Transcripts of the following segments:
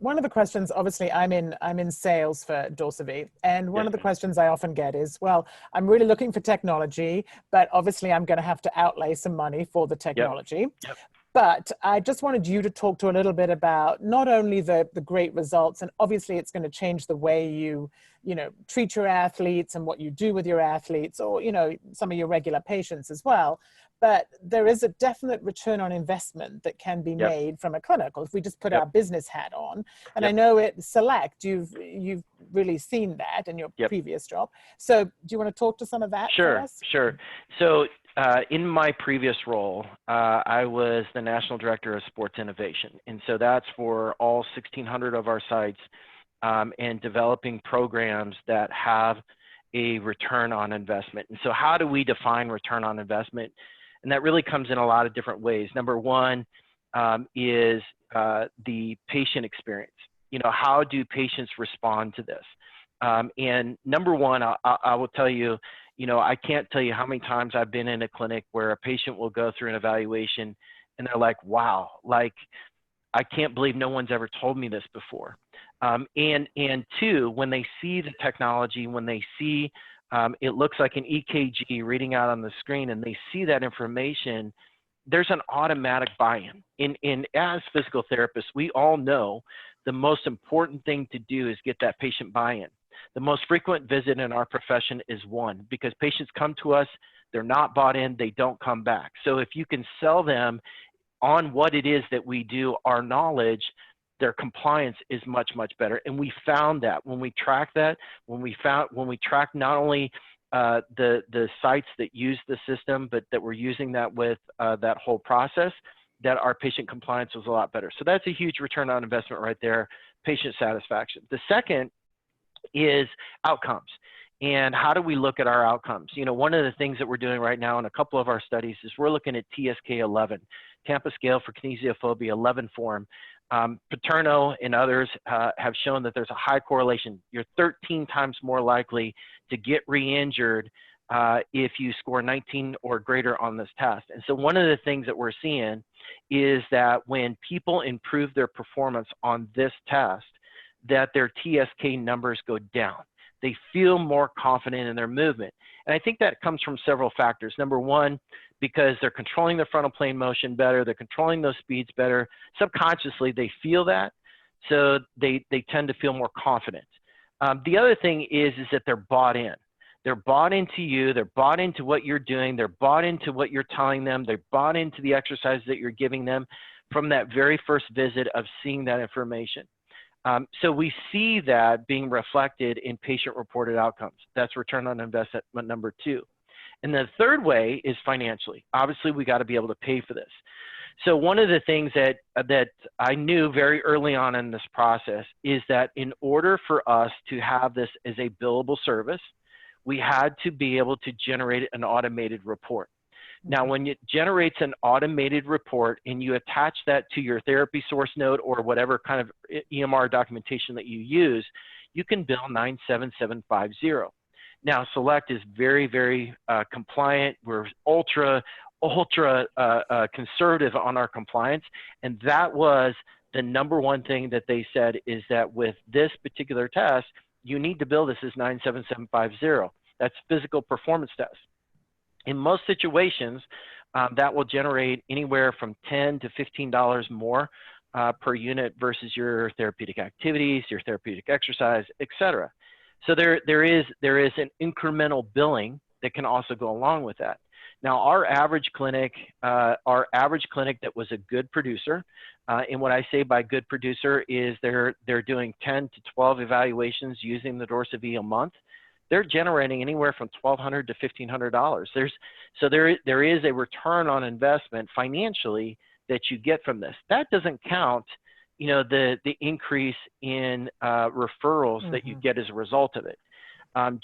one of the questions, obviously I'm in sales for Dorsavi, and one Yes, of the ma'am. questions I often get is, well, I'm really looking for technology, but obviously I'm going to have to outlay some money for the Yep. technology. Yep. But I just wanted you to talk to a little bit about not only the great results, and obviously it's going to change the way you treat your athletes and what you do with your athletes, or some of your regular patients as well. But there is a definite return on investment that can be Yep. made from a clinical if we just put Yep. our business hat on. And I Yep. know at Select you've really seen that in your Yep. previous job. So do you want to talk to some of that for Sure. us? Sure. So in my previous role, I was the National Director of Sports Innovation. And so that's for all 1,600 of our sites, and developing programs that have a return on investment. And so how do we define return on investment? And that really comes in a lot of different ways. Number one is the patient experience. How do patients respond to this? And number one, I will tell you, I can't tell you how many times I've been in a clinic where a patient will go through an evaluation and they're like, wow, like, I can't believe no one's ever told me this before. And two, when they see the technology, when they see it looks like an EKG reading out on the screen and they see that information, there's an automatic buy-in. As physical therapists, we all know the most important thing to do is get that patient buy-in. The most frequent visit in our profession is one, because patients come to us, they're not bought in, they don't come back. So if you can sell them on what it is that we do, our knowledge, their compliance is much, much better. And we found that when we track that, when we track not only the sites that use the system, but that we're using that with that whole process, that our patient compliance was a lot better. So that's a huge return on investment right there, patient satisfaction. The second is outcomes. And how do we look at our outcomes? One of the things that we're doing right now in a couple of our studies is we're looking at TSK 11, Tampa Scale for Kinesiophobia 11 form. Paterno and others have shown that there's a high correlation. You're 13 times more likely to get re-injured if you score 19 or greater on this test. And so one of the things that we're seeing is that when people improve their performance on this test, that their TSK numbers go down. They feel more confident in their movement. And I think that comes from several factors. Number one, because they're controlling their frontal plane motion better, they're controlling those speeds better. Subconsciously, they feel that, so they tend to feel more confident. The other thing is that they're bought in. They're bought into you, they're bought into what you're doing, they're bought into what you're telling them, they're bought into the exercises that you're giving them from that very first visit of seeing that information. So we see that being reflected in patient-reported outcomes. That's return on investment number two. And the third way is financially. Obviously, we got to be able to pay for this. So one of the things that I knew very early on in this process is that in order for us to have this as a billable service, we had to be able to generate an automated report. Now, when it generates an automated report and you attach that to your therapy source node or whatever kind of EMR documentation that you use, you can bill 97750. Now, Select is very, very compliant. We're ultra conservative on our compliance. And that was the number one thing that they said, is that with this particular test, you need to bill this as 97750. That's physical performance test. In most situations, that will generate anywhere from $10 to $15 more per unit versus your therapeutic activities, your therapeutic exercise, et cetera. So there is an incremental billing that can also go along with that. Now, our average clinic that was a good producer, and what I say by good producer is they're doing 10 to 12 evaluations using the Dorsavi a month. They're generating anywhere from $1,200 to $1,500. There is a return on investment financially that you get from this. That doesn't count, the increase in referrals that you get as a result of it.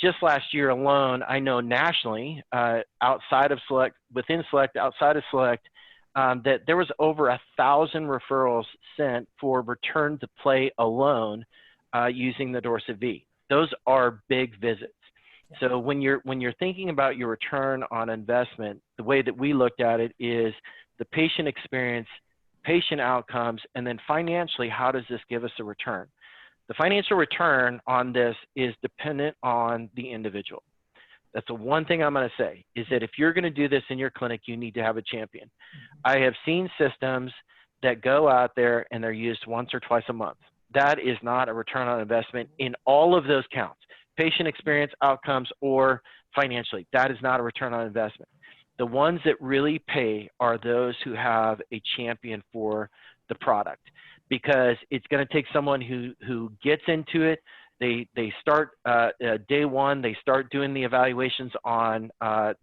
Just last year alone, I know nationally, outside of Select, within Select, outside of Select, that there was over 1,000 referrals sent for return to play alone using the Dorsavi. Those are big visits. So when you're thinking about your return on investment, the way that we looked at it is the patient experience patient outcomes, and then financially, how does this give us a return? The financial return on this is dependent on the individual. That's the one thing I'm going to say, is that if you're going to do this in your clinic, you need to have a champion. I have seen systems that go out there and they're used once or twice a month. That is not a return on investment in all of those counts, patient experience, outcomes, or financially. That is not a return on investment. The ones that really pay are those who have a champion for the product, because it's going to take someone who gets into it. They start day one, they start doing the evaluations on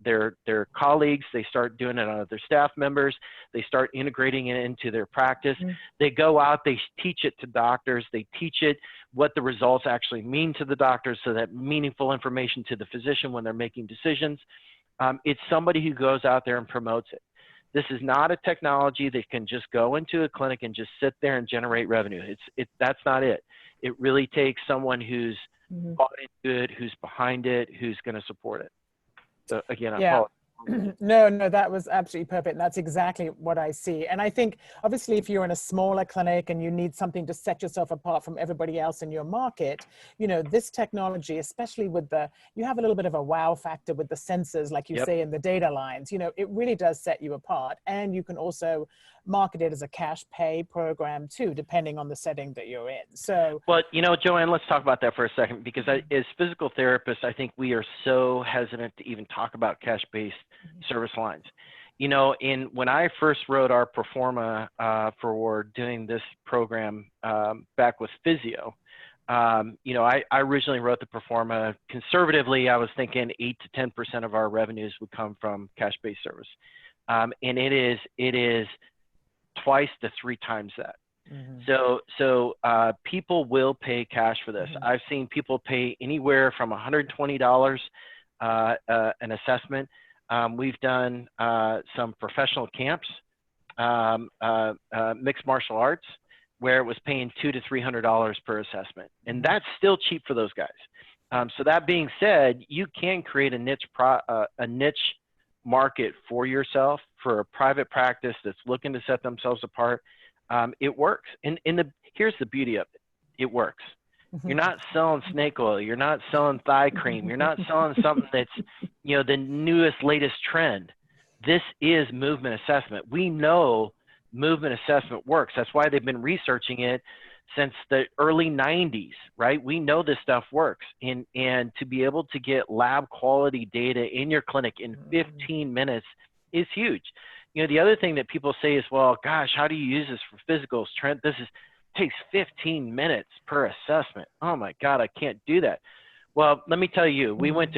their colleagues, they start doing it on their staff members, they start integrating it into their practice. They go out, they teach it to doctors, they teach it what the results actually mean to the doctors, so that meaningful information to the physician when they're making decisions. It's somebody who goes out there and promotes it. This is not a technology that can just go into a clinic and just sit there and generate revenue. That's not it. It really takes someone who's bought into it, who's behind it, who's going to support it. So again, I apologize. No, that was absolutely perfect. That's exactly what I see. And I think, obviously, if you're in a smaller clinic and you need something to set yourself apart from everybody else in your market, you know, this technology, especially with you have a little bit of a wow factor with the sensors, like you say, in the data lines, you know, it really does set you apart. And you can also market it as a cash pay program too, depending on the setting that you're in. So, well, you know, Joanne, let's talk about that for a second, because as physical therapists, I think we are so hesitant to even talk about cash-based service lines. You know, when I first wrote our pro forma for doing this program back with Physio, you know, I originally wrote the pro forma conservatively. I was thinking 8 to 10% of our revenues would come from cash-based service, and it is twice to 3 times that. So people will pay cash for this. I've seen people pay anywhere from $120 an assessment. We've done some professional camps, mixed martial arts, where it was paying $200 to $300 per assessment, and that's still cheap for those guys. So that being said, you can create a niche market for yourself, for a private practice that's looking to set themselves apart. It works. And here's the beauty of it. It works. You're not selling snake oil. You're not selling thigh cream. You're not selling something that's, you know, the newest, latest trend. This is movement assessment. We know movement assessment works. That's why they've been researching it since the early 90s, right? We know this stuff works. And to be able to get lab quality data in your clinic in 15 minutes is huge. You know, the other thing that people say is, well, gosh, how do you use this for physicals, Trent? Takes 15 minutes per assessment. Oh my God, I can't do that. Well, let me tell you, we went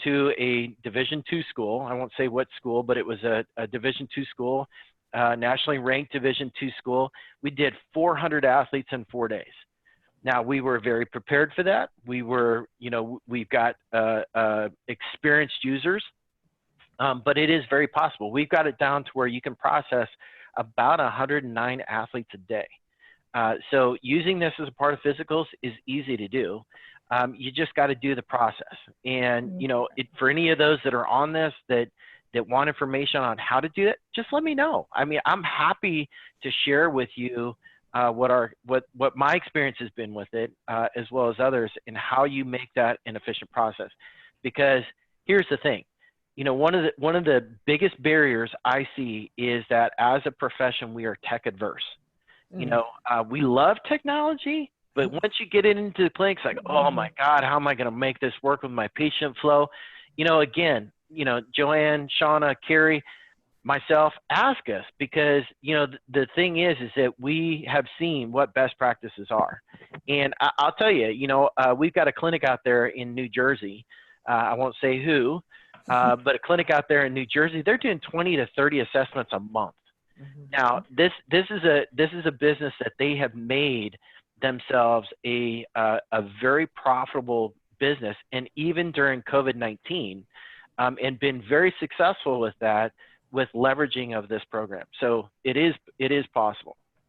to a Division II school. I won't say what school, but it was a Division II school, nationally ranked Division II school. We did 400 athletes in 4 days. Now, we were very prepared for that. We were, you know, we've got experienced users, but it is very possible. We've got it down to where you can process about 109 athletes a day. So using this as a part of physicals is easy to do. You just got to do the process. And, you know, for any of those that are on this that want information on how to do it, just let me know. I mean, I'm happy to share with you what my experience has been with it, as well as others, and how you make that an efficient process. Because here's the thing. You know, one of the biggest barriers I see is that as a profession, we are tech adverse. You know, we love technology, but once you get it into the clinics, like, oh my God, how am I going to make this work with my patient flow? You know, again, you know, Joanne, Shauna, Carrie, myself, ask us, because, you know, the thing is that we have seen what best practices are. And I'll tell you, you know, we've got a clinic out there in New Jersey. I won't say who, but a clinic out there in New Jersey, they're doing 20 to 30 assessments a month. Now, this is a business that they have made themselves a very profitable business, and even during COVID-19, and been very successful with that, with leveraging of this program. So it is possible.